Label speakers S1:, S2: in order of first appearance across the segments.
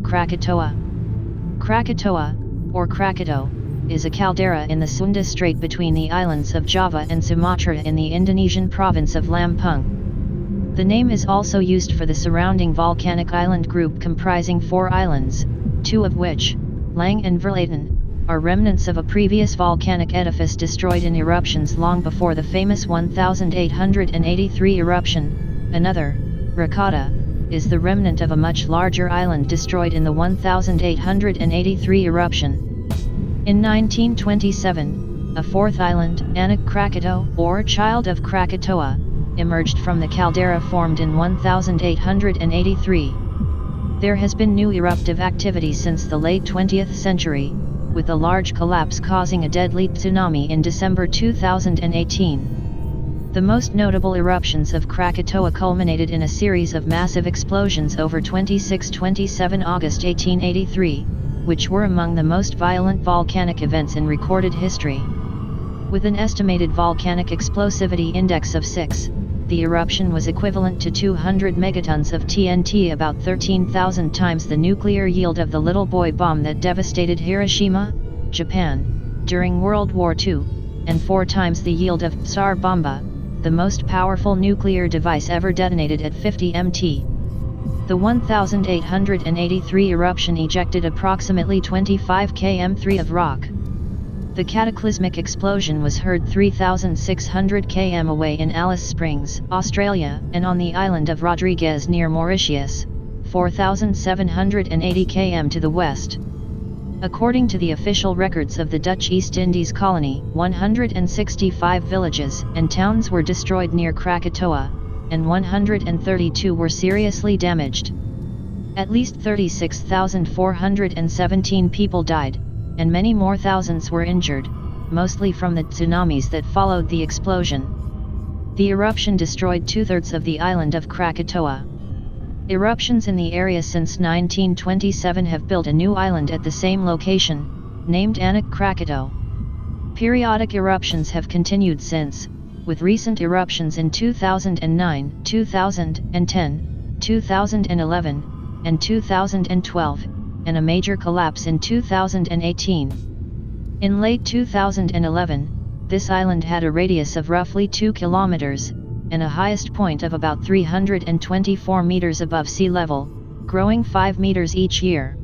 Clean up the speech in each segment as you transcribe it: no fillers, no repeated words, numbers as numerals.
S1: Krakatoa. Krakatoa, or Krakatau, is a caldera in the Sunda Strait between the islands of Java and Sumatra in the Indonesian province of Lampung. The name is also used for the surrounding volcanic island group comprising 4 islands, 2 of which, Lang and Verlaten, are remnants of a previous volcanic edifice destroyed in eruptions long before the famous 1883 eruption. Another, Krakatoa, is the remnant of a much larger island destroyed in the 1883 eruption. In 1927, a 4th island, Anak Krakatau, or Child of Krakatoa, emerged from the caldera formed in 1883. There has been new eruptive activity since the late 20th century, with a large collapse causing a deadly tsunami in December 2018. The most notable eruptions of Krakatoa culminated in a series of massive explosions over 26-27 August 1883, which were among the most violent volcanic events in recorded history. With an estimated volcanic explosivity index of 6, the eruption was equivalent to 200 megatons of TNT, about 13,000 times the nuclear yield of the Little Boy bomb that devastated Hiroshima, Japan, during World War II, and 4 times the yield of Tsar Bomba, the most powerful nuclear device ever detonated at 50 MT. The 1883 eruption ejected approximately 25 km3 of rock. The cataclysmic explosion was heard 3,600 km away in Alice Springs, Australia, and on the island of Rodriguez near Mauritius, 4,780 km to the west. According to the official records of the Dutch East Indies colony, 165 villages and towns were destroyed near Krakatoa, and 132 were seriously damaged. At least 36,417 people died, and many more thousands were injured, mostly from the tsunamis that followed the explosion. The eruption destroyed 2/3 of the island of Krakatoa. Eruptions in the area since 1927 have built a new island at the same location, named Anak Krakatau. Periodic eruptions have continued since, with recent eruptions in 2009, 2010, 2011, and 2012, and a major collapse in 2018. In late 2011, this island had a radius of roughly 2 kilometers, and a highest point of about 324 meters above sea level, growing 5 meters each year.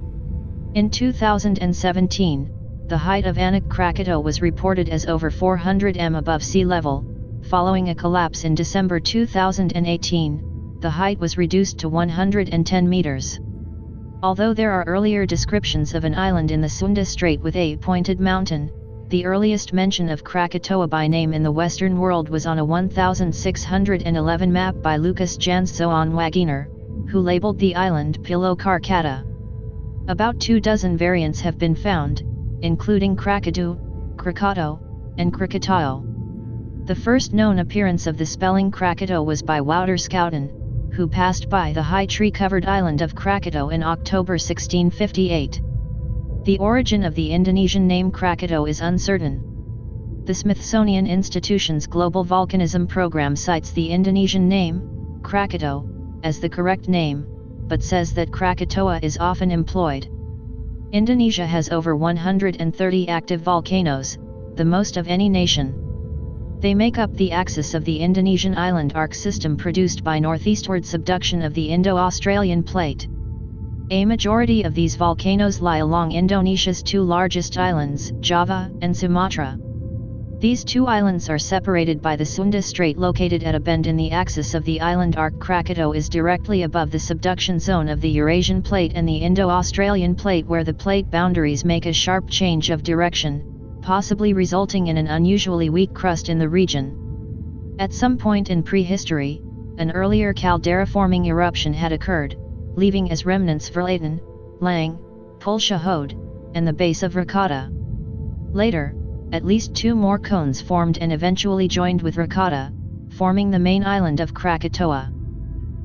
S1: In 2017, the height of Anak Krakatau was reported as over 400 m above sea level. Following a collapse in December 2018, the height was reduced to 110 meters. Although there are earlier descriptions of an island in the Sunda Strait with a pointed mountain, the earliest mention of Krakatoa by name in the Western world was on a 1611 map by Lucas Janszoon Wagner, who labeled the island Pulau Krakata. About 24 variants have been found, including Krakatu, Krakatau, and Krakatau. The first known appearance of the spelling Krakatau was by Wouter Schouten, who passed by the high tree-covered island of Krakatau in October 1658. The origin of the Indonesian name Krakatau is uncertain. The Smithsonian Institution's Global Volcanism Program cites the Indonesian name, Krakatau, as the correct name, but says that Krakatoa is often employed. Indonesia has over 130 active volcanoes, the most of any nation. They make up the axis of the Indonesian island arc system produced by northeastward subduction of the Indo-Australian plate. A majority of these volcanoes lie along Indonesia's 2 largest islands, Java and Sumatra. These 2 islands are separated by the Sunda Strait located at a bend in the axis of the island arc. Krakatau is directly above the subduction zone of the Eurasian plate and the Indo-Australian plate, where the plate boundaries make a sharp change of direction, possibly resulting in an unusually weak crust in the region. At some point in prehistory, an earlier caldera-forming eruption had occurred, leaving as remnants Verlaten, Lang, Pulshahode, and the base of Krakatoa. Later, at least 2 more cones formed and eventually joined with Krakatoa, forming the main island of Krakatoa.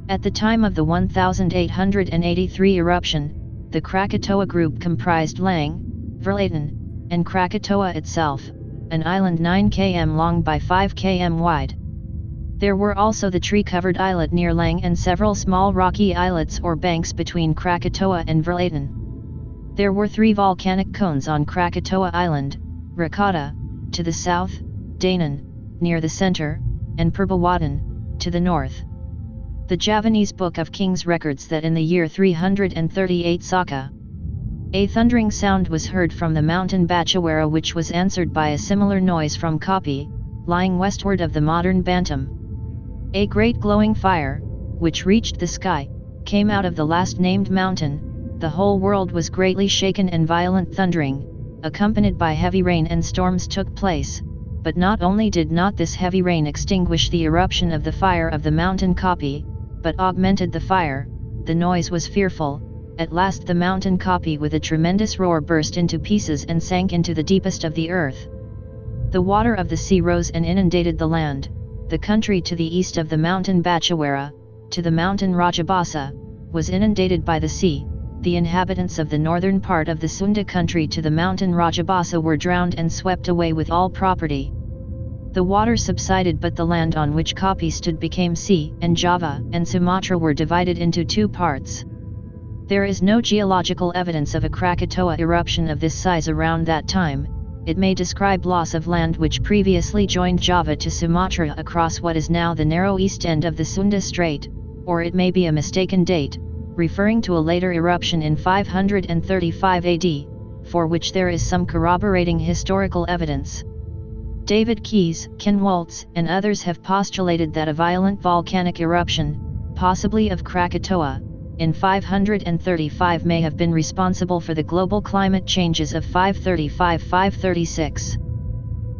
S1: At the time of the 1883 eruption, the Krakatoa group comprised Lang, Verlaten, and Krakatoa itself, an island 9 km long by 5 km wide. There were also the tree-covered islet near Lang and several small rocky islets or banks between Krakatoa and Verlaten. There were 3 volcanic cones on Krakatoa Island, Rakata, to the south, Danan, near the center, and Perbawatan, to the north. The Javanese Book of Kings records that in the year 338 Saka, a thundering sound was heard from the mountain Bachawara, which was answered by a similar noise from Kapi, lying westward of the modern Bantam. A great glowing fire, which reached the sky, came out of the last named mountain. The whole world was greatly shaken and violent thundering, accompanied by heavy rain and storms took place, but not only did not this heavy rain extinguish the eruption of the fire of the mountain Kapi, but augmented the fire. The noise was fearful. At last the mountain Kapi with a tremendous roar burst into pieces and sank into the deepest of the earth. The water of the sea rose and inundated the land. The country to the east of the mountain Bachawara, to the mountain Rajabasa, was inundated by the sea. The inhabitants of the northern part of the Sunda country to the mountain Rajabasa were drowned and swept away with all property. The water subsided, but the land on which Kapi stood became sea, and Java and Sumatra were divided into 2 parts. There is no geological evidence of a Krakatoa eruption of this size around that time. It may describe loss of land which previously joined Java to Sumatra across what is now the narrow east end of the Sunda Strait, or it may be a mistaken date, referring to a later eruption in 535 AD, for which there is some corroborating historical evidence. David Keyes, Ken Waltz, and others have postulated that a violent volcanic eruption, possibly of Krakatoa, in 535 may have been responsible for the global climate changes of 535-536.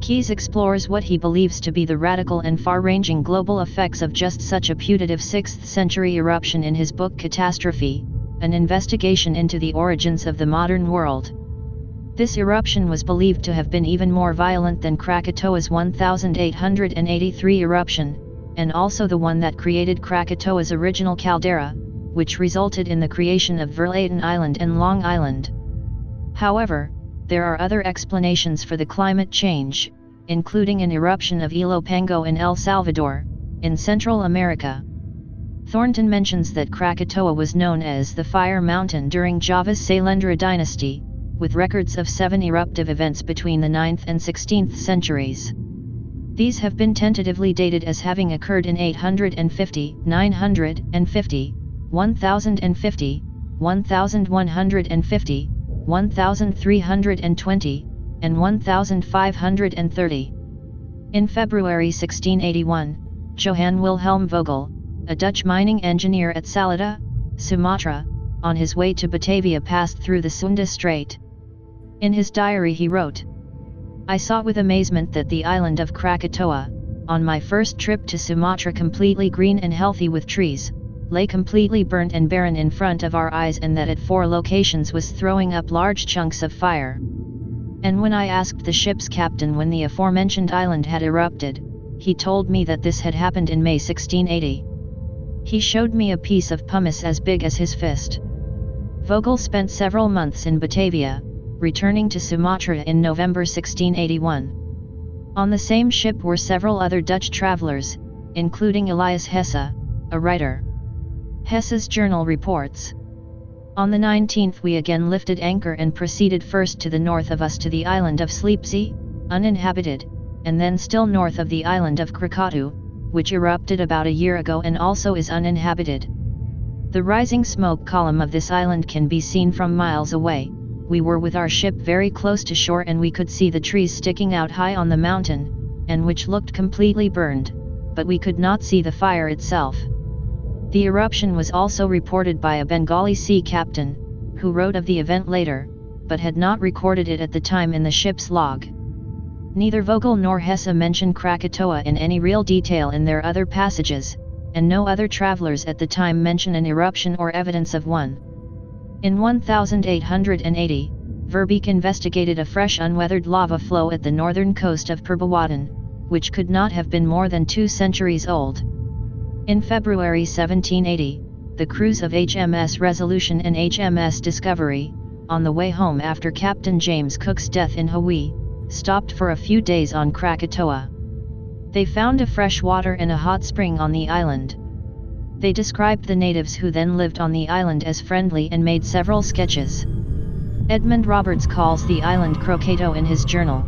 S1: Keyes explores what he believes to be the radical and far-ranging global effects of just such a putative 6th century eruption in his book Catastrophe, an investigation into the origins of the modern world. This eruption was believed to have been even more violent than Krakatoa's 1883 eruption, and also the one that created Krakatoa's original caldera, which resulted in the creation of Verlaten Island and Long Island. However, there are other explanations for the climate change, including an eruption of Ilopango in El Salvador, in Central America. Thornton mentions that Krakatoa was known as the Fire Mountain during Java's Sailendra dynasty, with records of 7 eruptive events between the 9th and 16th centuries. These have been tentatively dated as having occurred in 850, 950, 1050, 1150, 1320, and 1530. In February 1681, Johann Wilhelm Vogel, a Dutch mining engineer at Salada, Sumatra, on his way to Batavia passed through the Sunda Strait. In his diary he wrote, "I saw with amazement that the island of Krakatoa, on my first trip to Sumatra completely green and healthy with trees, lay completely burnt and barren in front of our eyes, and that at 4 locations was throwing up large chunks of fire. And when I asked the ship's captain when the aforementioned island had erupted, he told me that this had happened in May 1680. He showed me a piece of pumice as big as his fist." Vogel spent several months in Batavia, returning to Sumatra in November 1681. On the same ship were several other Dutch travelers, including Elias Hesse, a writer. Hesse's journal reports, "On the 19th we again lifted anchor and proceeded first to the north of us to the island of Sleepsea, uninhabited, and then still north of the island of Krakatoa, which erupted about a year ago and also is uninhabited. The rising smoke column of this island can be seen from miles away. We were with our ship very close to shore and we could see the trees sticking out high on the mountain, and which looked completely burned, but we could not see the fire itself." The eruption was also reported by a Bengali sea captain, who wrote of the event later, but had not recorded it at the time in the ship's log. Neither Vogel nor Hesse mention Krakatoa in any real detail in their other passages, and no other travelers at the time mention an eruption or evidence of one. In 1880, Verbeek investigated a fresh unweathered lava flow at the northern coast of Perbawatan, which could not have been more than 2 centuries old. In February 1780, the crews of HMS Resolution and HMS Discovery, on the way home after Captain James Cook's death in Hawaii, stopped for a few days on Krakatoa. They found a fresh water and a hot spring on the island. They described the natives who then lived on the island as friendly and made several sketches. Edmund Roberts calls the island Krakatoa in his journal.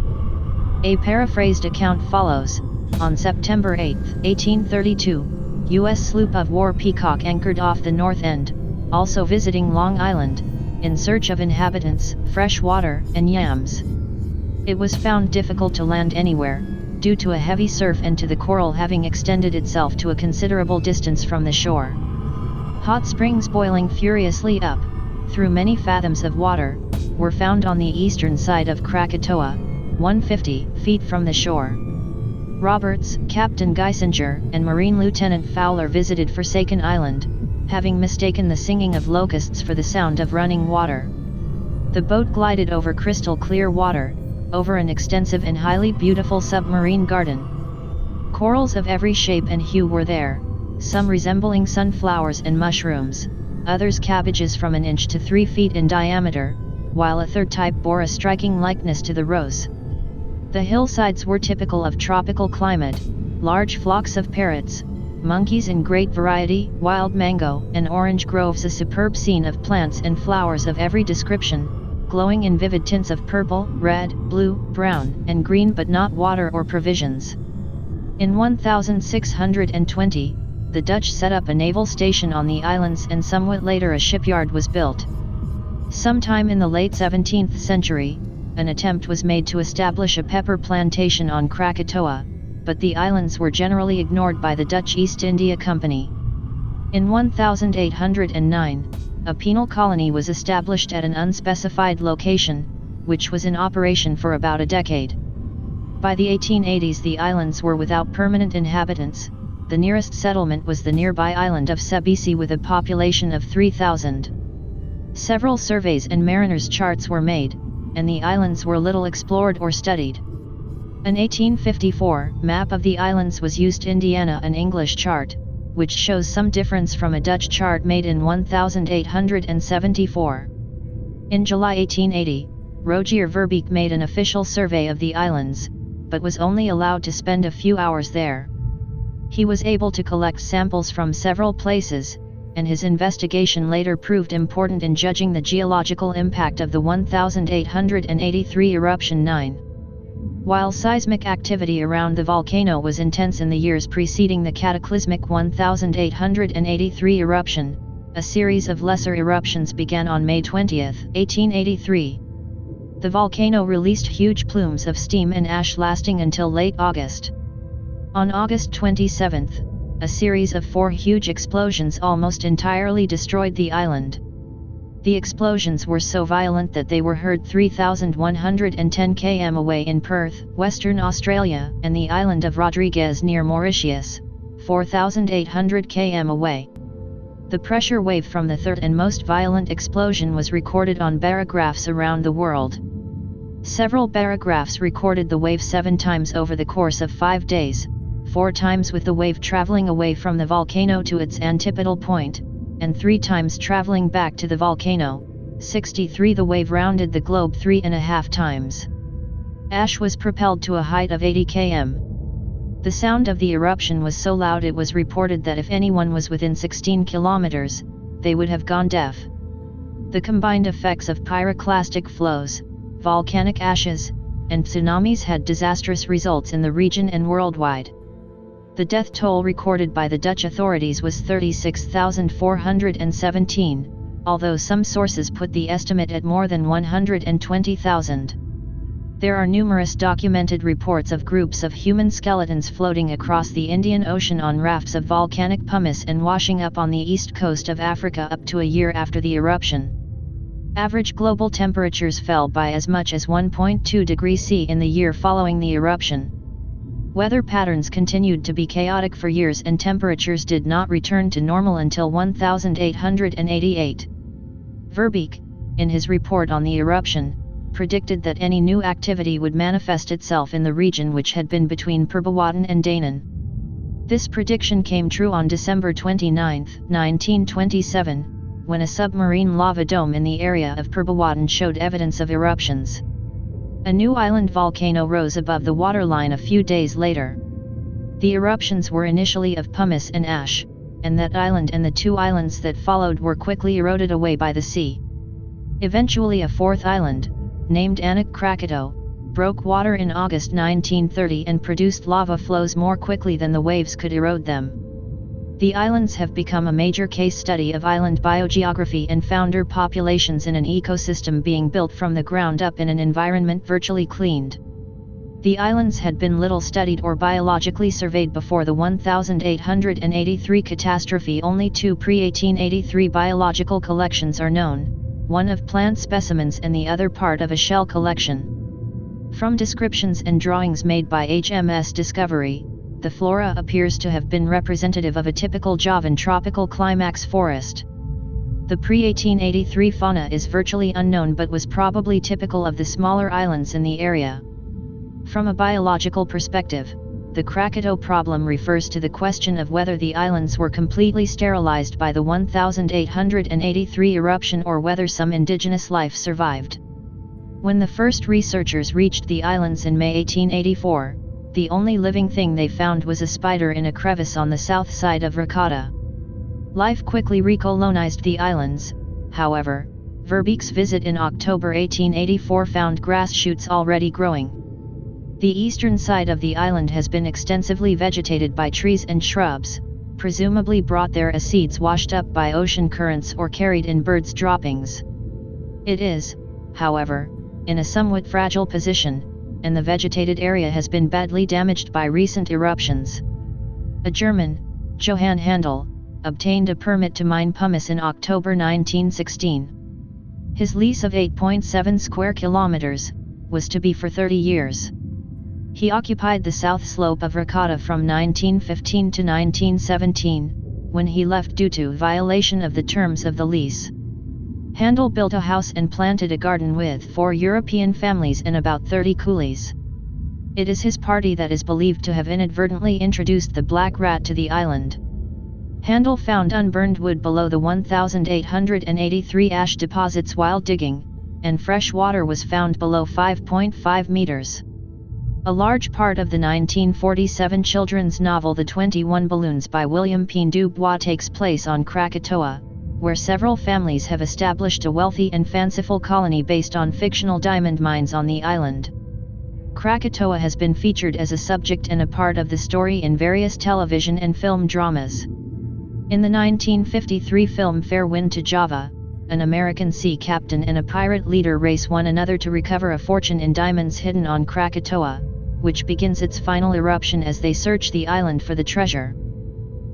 S1: A paraphrased account follows. On September 8, 1832, U.S. sloop of war Peacock anchored off the north end, also visiting Long Island, in search of inhabitants, fresh water, and yams. It was found difficult to land anywhere, due to a heavy surf and to the coral having extended itself to a considerable distance from the shore. Hot springs boiling furiously up, through many fathoms of water, were found on the eastern side of Krakatoa, 150 feet from the shore. Roberts, Captain Geisinger, and Marine Lieutenant Fowler visited Forsaken Island, having mistaken the singing of locusts for the sound of running water. The boat glided over crystal clear water, over an extensive and highly beautiful submarine garden. Corals of every shape and hue were there, some resembling sunflowers and mushrooms, others cabbages from an inch to 3 feet in diameter, while a third type bore a striking likeness to the rose. The hillsides were typical of tropical climate, large flocks of parrots, monkeys in great variety, wild mango and orange groves, a superb scene of plants and flowers of every description, glowing in vivid tints of purple, red, blue, brown, and green, but not water or provisions. In 1620, the Dutch set up a naval station on the islands, and somewhat later a shipyard was built. Sometime in the late 17th century, an attempt was made to establish a pepper plantation on Krakatoa, but the islands were generally ignored by the Dutch East India Company. In 1809, a penal colony was established at an unspecified location, which was in operation for about a decade. By the 1880s the islands were without permanent inhabitants. The nearest settlement was the nearby island of Sebesi with a population of 3,000. Several surveys and mariners' charts were made, and the islands were little explored or studied. An 1854 map of the islands was used. Indiana, an English chart, which shows some difference from a Dutch chart made in 1874. In July 1880, Rogier Verbeek made an official survey of the islands, but was only allowed to spend a few hours there. He was able to collect samples from several places, and his investigation later proved important in judging the geological impact of the 1883 eruption. 9. While seismic activity around the volcano was intense in the years preceding the cataclysmic 1883 eruption, a series of lesser eruptions began on May 20, 1883. The volcano released huge plumes of steam and ash lasting until late August. On August 27, a series of 4 huge explosions almost entirely destroyed the island. The explosions were so violent that they were heard 3,110 km away in Perth, Western Australia, and the island of Rodriguez near Mauritius, 4,800 km away. The pressure wave from the third and most violent explosion was recorded on barographs around the world. Several barographs recorded the wave 7 times over the course of 5 days, 4 times with the wave traveling away from the volcano to its antipodal point, and 3 times traveling back to the volcano. 63 The wave rounded the globe 3.5 times. Ash was propelled to a height of 80 km. The sound of the eruption was so loud it was reported that if anyone was within 16 kilometers, they would have gone deaf. The combined effects of pyroclastic flows, volcanic ashes, and tsunamis had disastrous results in the region and worldwide. The death toll recorded by the Dutch authorities was 36,417, although some sources put the estimate at more than 120,000. There are numerous documented reports of groups of human skeletons floating across the Indian Ocean on rafts of volcanic pumice and washing up on the east coast of Africa up to a year after the eruption. Average global temperatures fell by as much as 1.2 degrees C in the year following the eruption. Weather patterns continued to be chaotic for years and temperatures did not return to normal until 1888. Verbeek, in his report on the eruption, predicted that any new activity would manifest itself in the region which had been between Perbawatan and Danan. This prediction came true on December 29, 1927, when a submarine lava dome in the area of Perbawatan showed evidence of eruptions. A new island volcano rose above the waterline a few days later. The eruptions were initially of pumice and ash, and that island and the two islands that followed were quickly eroded away by the sea. Eventually a fourth island, named Krakatoa, broke water in August 1930 and produced lava flows more quickly than the waves could erode them. The islands have become a major case study of island biogeography and founder populations in an ecosystem being built from the ground up in an environment virtually cleaned. The islands had been little studied or biologically surveyed before the 1883 catastrophe. Only two pre-1883 biological collections are known, one of plant specimens and the other part of a shell collection. From descriptions and drawings made by HMS Discovery, the flora appears to have been representative of a typical Javan tropical climax forest. The pre-1883 fauna is virtually unknown but was probably typical of the smaller islands in the area. From a biological perspective, the Krakatoa problem refers to the question of whether the islands were completely sterilized by the 1883 eruption or whether some indigenous life survived. When the first researchers reached the islands in May 1884, the only living thing they found was a spider in a crevice on the south side of Krakatoa. Life quickly recolonized the islands, however. Verbeek's visit in October 1884 found grass shoots already growing. The eastern side of the island has been extensively vegetated by trees and shrubs, presumably brought there as seeds washed up by ocean currents or carried in birds' droppings. It is, however, in a somewhat fragile position, and the vegetated area has been badly damaged by recent eruptions. A German, Johann Handel, obtained a permit to mine pumice in October 1916. His lease of 8.7 square kilometers was to be for 30 years. He occupied the south slope of Krakatoa from 1915 to 1917, when he left due to violation of the terms of the lease. Handel built a house and planted a garden with 4 European families and about 30 coolies. It is his party that is believed to have inadvertently introduced the black rat to the island. Handel found unburned wood below the 1883 ash deposits while digging, and fresh water was found below 5.5 meters. A large part of the 1947 children's novel The 21 Balloons by William P. Dubois takes place on Krakatoa, where several families have established a wealthy and fanciful colony based on fictional diamond mines on the island. Krakatoa has been featured as a subject and a part of the story in various television and film dramas. In the 1953 film Fair Wind to Java, an American sea captain and a pirate leader race one another to recover a fortune in diamonds hidden on Krakatoa, which begins its final eruption as they search the island for the treasure.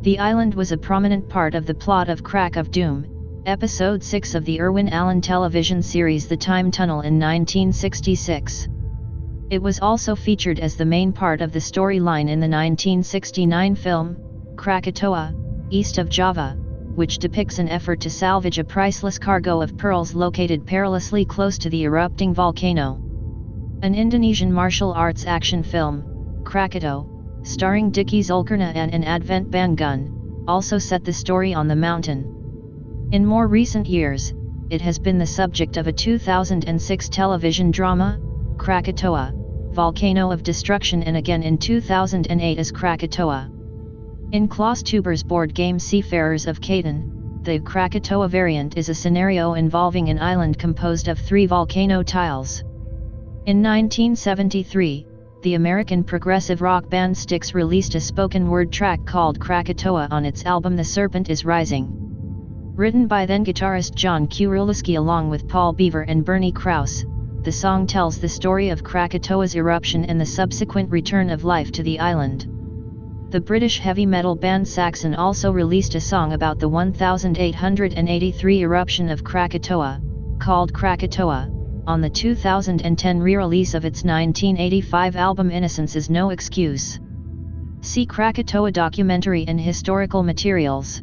S1: The island was a prominent part of the plot of Crack of Doom, Episode 6 of the Irwin Allen television series The Time Tunnel in 1966. It was also featured as the main part of the storyline in the 1969 film, Krakatoa, East of Java, which depicts an effort to salvage a priceless cargo of pearls located perilously close to the erupting volcano. An Indonesian martial arts action film, Krakatoa, starring Diki Zulkarnain and an Advent band gun, also set the story on the mountain. In more recent years, it has been the subject of a 2006 television drama, Krakatoa, Volcano of Destruction, and again in 2008 as Krakatoa. In Klaus Teuber's board game Seafarers of Catan, the Krakatoa variant is a scenario involving an island composed of 3 volcano tiles. In 1973, the American progressive rock band Styx released a spoken-word track called Krakatoa on its album The Serpent is Rising. Written by then-guitarist John Kurilewski along with Paul Beaver and Bernie Krause, the song tells the story of Krakatoa's eruption and the subsequent return of life to the island. The British heavy metal band Saxon also released a song about the 1883 eruption of Krakatoa, called Krakatoa, on the 2010 re-release of its 1985 album Innocence is No Excuse. See Krakatoa documentary and historical materials.